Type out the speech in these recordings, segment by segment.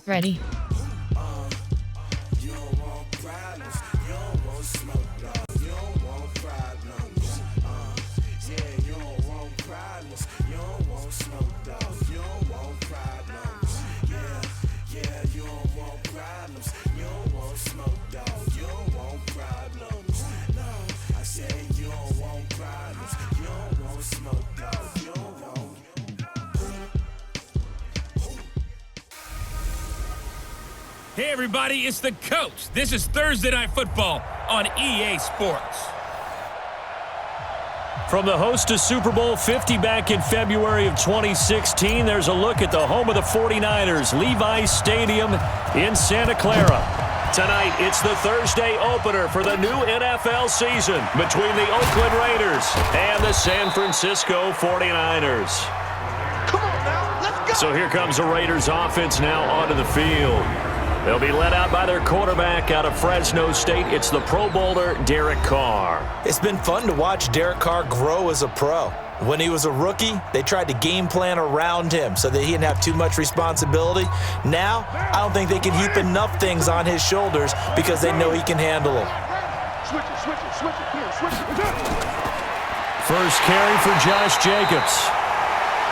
Ready. Hey everybody, it's the coach. This is Thursday Night Football on EA Sports. From the host to Super Bowl 50 back in February of 2016, there's a look at the home of the 49ers, Levi's Stadium in Santa Clara. Tonight, it's the Thursday opener for the new NFL season between the Oakland Raiders and the San Francisco 49ers. Come on now, let's go! So here comes the Raiders offense now onto the field. They'll be led out by their quarterback out of Fresno State. It's the Pro Bowler, Derek Carr. It's been fun to watch Derek Carr grow as a pro. When he was a rookie, they tried to game plan around him so that he didn't have too much responsibility. Now, I don't think they can heap enough things on his shoulders because they know he can handle them. First carry for Josh Jacobs.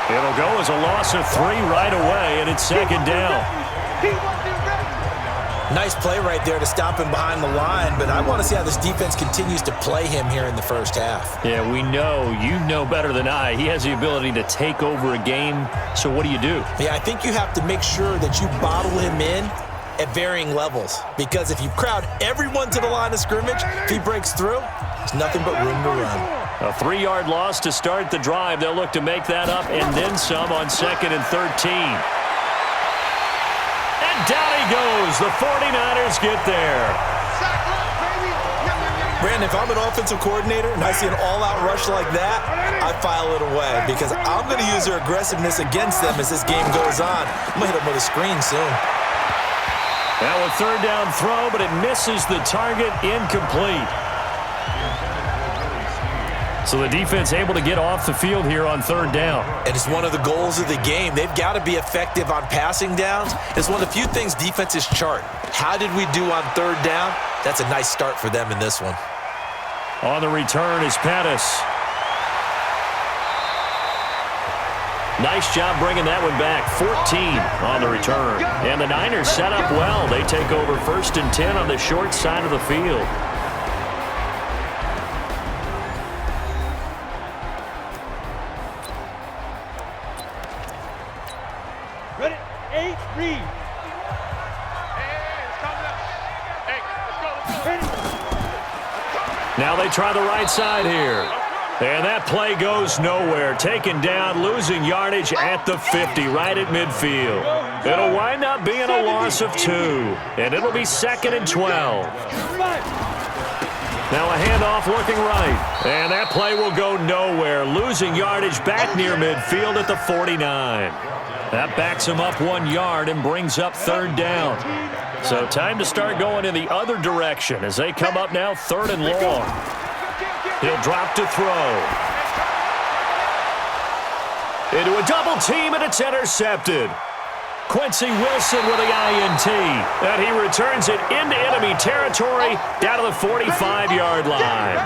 It'll go as a loss of 3 right away, and it's second down. Nice play right there to stop him behind the line, but I want to see how this defense continues to play him here in the first half. Yeah, we know. You know better than I. He has the ability to take over a game, so what do you do? Yeah, I think you have to make sure that you bottle him in at varying levels, because if you crowd everyone to the line of scrimmage, if he breaks through, there's nothing but room to run. A 3-yard loss to start the drive. They'll look to make that up and then some on 2nd and 13. Down he goes. The 49ers get there. Brandon, if I'm an offensive coordinator and I see an all-out rush like that, I file it away because I'm going to use their aggressiveness against them as this game goes on. I'm going to hit them with a screen soon. Now a 3rd down throw, but it misses the target, incomplete. So the defense able to get off the field here on 3rd down. And it's one of the goals of the game. They've got to be effective on passing downs. It's one of the few things defenses chart. How did we do on 3rd down? That's a nice start for them in this one. On the return is Pettis. Nice job bringing that one back. 14 on the return. And the Niners set up well. They take over 1st and 10 on the short side of the field. Ready? 8, read. Now they try the right side here. And that play goes nowhere. Taken down, losing yardage at the 50, right at midfield. It'll wind up being a loss of 2. And it'll be 2nd and 12. Now a handoff looking right. And that play will go nowhere. Losing yardage back near midfield at the 49. That backs him up 1 yard and brings up 3rd down. So time to start going in the other direction as they come up now 3rd and long. He'll drop to throw. Into a double team, and it's intercepted. Quincy Wilson with the INT. And he returns it into enemy territory down to the 45-yard line.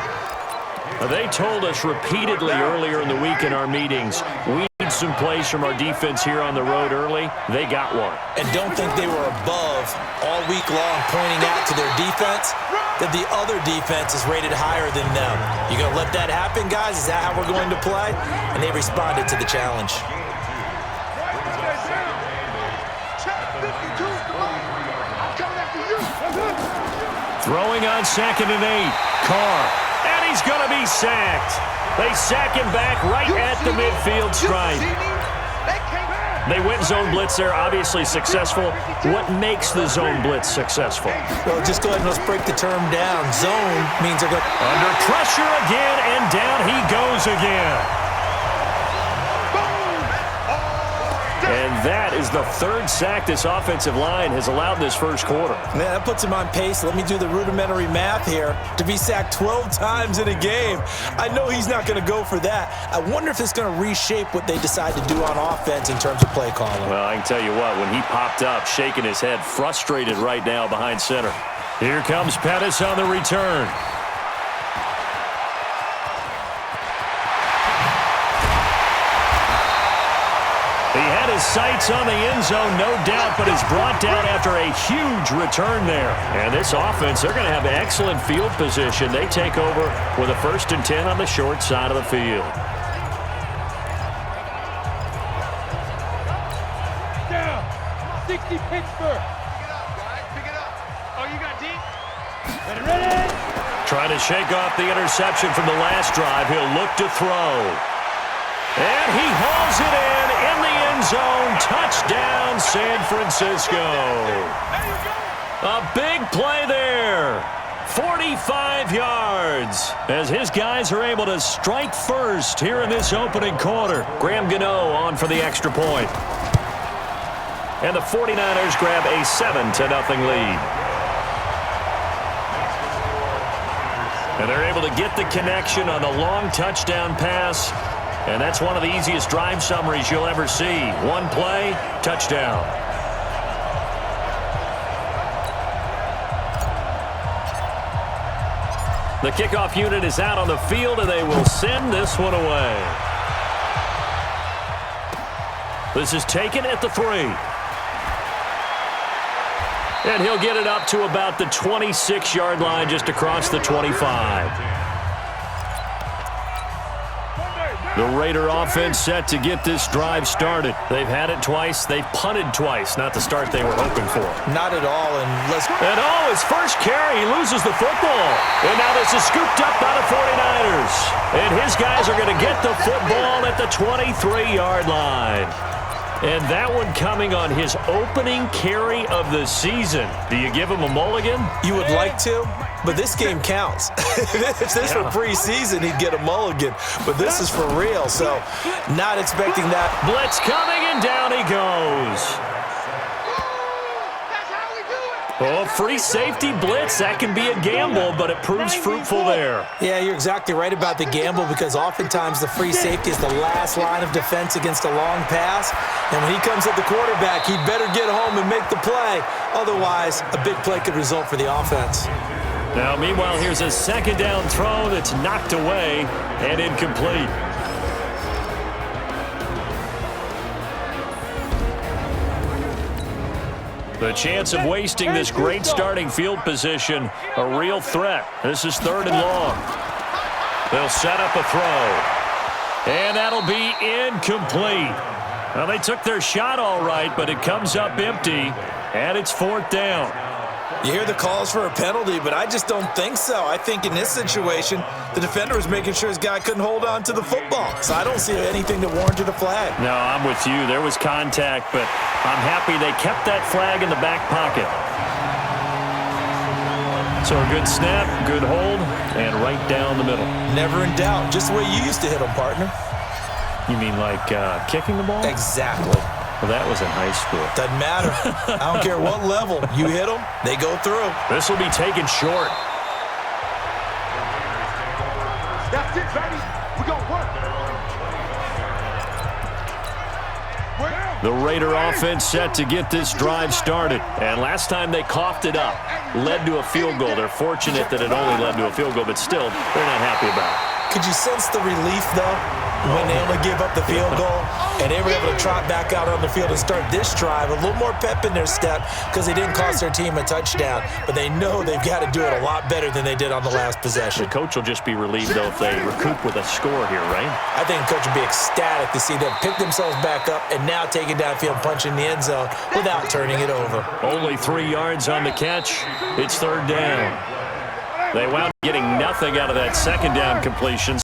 They told us repeatedly earlier in the week in our meetings, we need some plays from our defense here on the road early. They got one. And don't think they were above all week long pointing out to their defense that the other defense is rated higher than them. You going to let that happen, guys? Is that how we're going to play? And they responded to the challenge. Throwing on 2nd and 8. Carr. And he's going to be sacked. They sack him back right at the midfield stripe. They went zone blitz there, obviously successful. What makes the zone blitz successful? Well, just go ahead and let's break the term down. Zone means they're going under pressure again, and down he goes again. And that is the third sack this offensive line has allowed this first quarter. Man, that puts him on pace. Let me do the rudimentary math here. To be sacked 12 times in a game, I know he's not going to go for that. I wonder if it's going to reshape what they decide to do on offense in terms of play calling. Well, I can tell you what, when he popped up, shaking his head, frustrated right now behind center. Here comes Pettis on the return. He had his sights on the end zone, no doubt, but is brought down after a huge return there. And this offense, they're going to have excellent field position. They take over with a 1st and 10 on the short side of the field. Down. 60 Pittsburgh. Pick it up, guys. Pick it up. Oh, you got deep? Ready? Trying to shake off the interception from the last drive. He'll look to throw. And he hauls it in the end zone. Touchdown, San Francisco. A big play there. 45 yards as his guys are able to strike first here in this opening quarter. Graham Gano on for the extra point. And the 49ers grab a 7-0 lead. And they're able to get the connection on the long touchdown pass. And that's one of the easiest drive summaries you'll ever see. One play, touchdown. The kickoff unit is out on the field, and they will send this one away. This is taken at the 3. And he'll get it up to about the 26-yard line, just across the 25. The Raider offense set to get this drive started. They've had it twice. They've punted twice. Not the start they were hoping for. Not at all. And his first carry, he loses the football. And now this is scooped up by the 49ers. And his guys are going to get the football at the 23-yard line. And that one coming on his opening carry of the season. Do you give him a mulligan? You would like to, but this game counts. If this were preseason, he'd get a mulligan. But this is for real, so not expecting that. Blitz coming, and down he goes. Oh, free safety blitz. That can be a gamble, but it proves fruitful there. Yeah, you're exactly right about the gamble, because oftentimes the free safety is the last line of defense against a long pass. And when he comes at the quarterback, he'd better get home and make the play. Otherwise, a big play could result for the offense. Now, meanwhile, here's a second down throw that's knocked away and incomplete. The chance of wasting this great starting field position, a real threat. This is 3rd and long. They'll set up a throw. And that'll be incomplete. Well, they took their shot all right, but it comes up empty, and it's 4th down. You hear the calls for a penalty, but I just don't think so. I think in this situation, the defender was making sure his guy couldn't hold on to the football. So I don't see anything that warranted a flag. No, I'm with you. There was contact, but I'm happy they kept that flag in the back pocket. So a good snap, good hold, and right down the middle. Never in doubt. Just the way you used to hit them, partner. You mean like kicking the ball? Exactly. Well, that was in high school. Doesn't matter. I don't care what level. You hit them, they go through. This will be taken short. That's it, baby. We're going to work. The Raider offense set to get this drive started. And last time they coughed it up, led to a field goal. They're fortunate that it only led to a field goal, but still, they're not happy about it. Could you sense the relief, though, when they only give up the field goal and they were able to trot back out on the field and start this drive? A little more pep in their step because they didn't cost their team a touchdown, but they know they've got to do it a lot better than they did on the last possession. The coach will just be relieved, though, if they recoup with a score here, right? I think the coach will be ecstatic to see them pick themselves back up and now take it downfield and punch in the end zone without turning it over. Only 3 yards on the catch. It's 3rd down. They wound up getting nothing out of that second down completion.